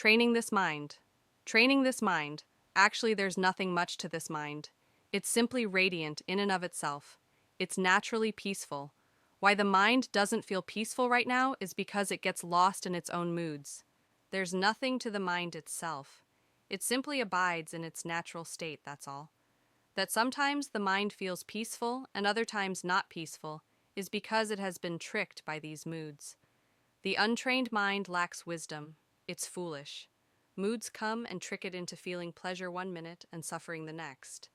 Training this mind. Training this mind. Actually, there's nothing much to this mind. It's simply radiant in and of itself. It's naturally peaceful. Why the mind doesn't feel peaceful right now is because it gets lost in its own moods. There's nothing to the mind itself. It simply abides in its natural state, that's all. That sometimes the mind feels peaceful and other times not peaceful is because it has been tricked by these moods. The untrained mind lacks wisdom. It's foolish. Moods come and trick it into feeling pleasure one minute and suffering the next.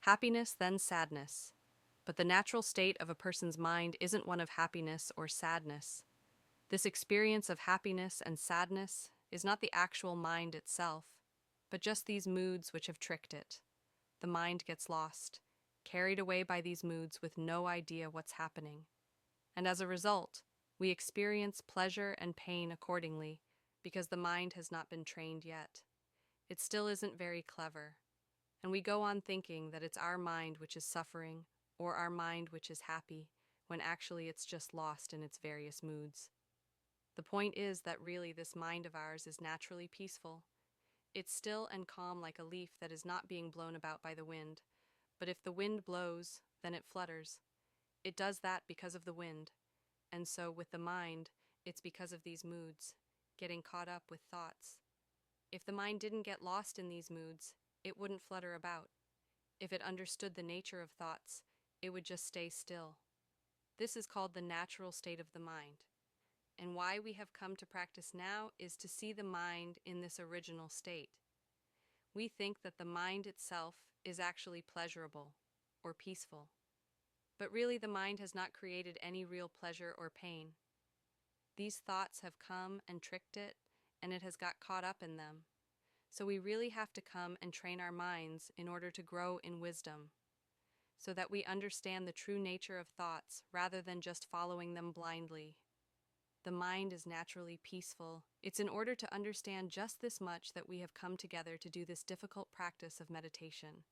Happiness, then sadness. But the natural state of a person's mind isn't one of happiness or sadness. This experience of happiness and sadness is not the actual mind itself, but just these moods which have tricked it. The mind gets lost, carried away by these moods with no idea what's happening. And as a result, we experience pleasure and pain accordingly because the mind has not been trained yet. It still isn't very clever, and we go on thinking that it's our mind which is suffering or our mind which is happy, when actually it's just lost in its various moods. The point is that really this mind of ours is naturally peaceful. It's still and calm like a leaf that is not being blown about by the wind, but if the wind blows, then it flutters. It does that because of the wind, and so with the mind, it's because of these moods, getting caught up with thoughts. If the mind didn't get lost in these moods, it wouldn't flutter about. If it understood the nature of thoughts, it would just stay still. This is called the natural state of the mind. And why we have come to practice now is to see the mind in this original state. We think that the mind itself is actually pleasurable or peaceful. But really the mind has not created any real pleasure or pain. These thoughts have come and tricked it, and it has got caught up in them. So we really have to come and train our minds in order to grow in wisdom, so that we understand the true nature of thoughts rather than just following them blindly. The mind is naturally peaceful. It's in order to understand just this much that we have come together to do this difficult practice of meditation.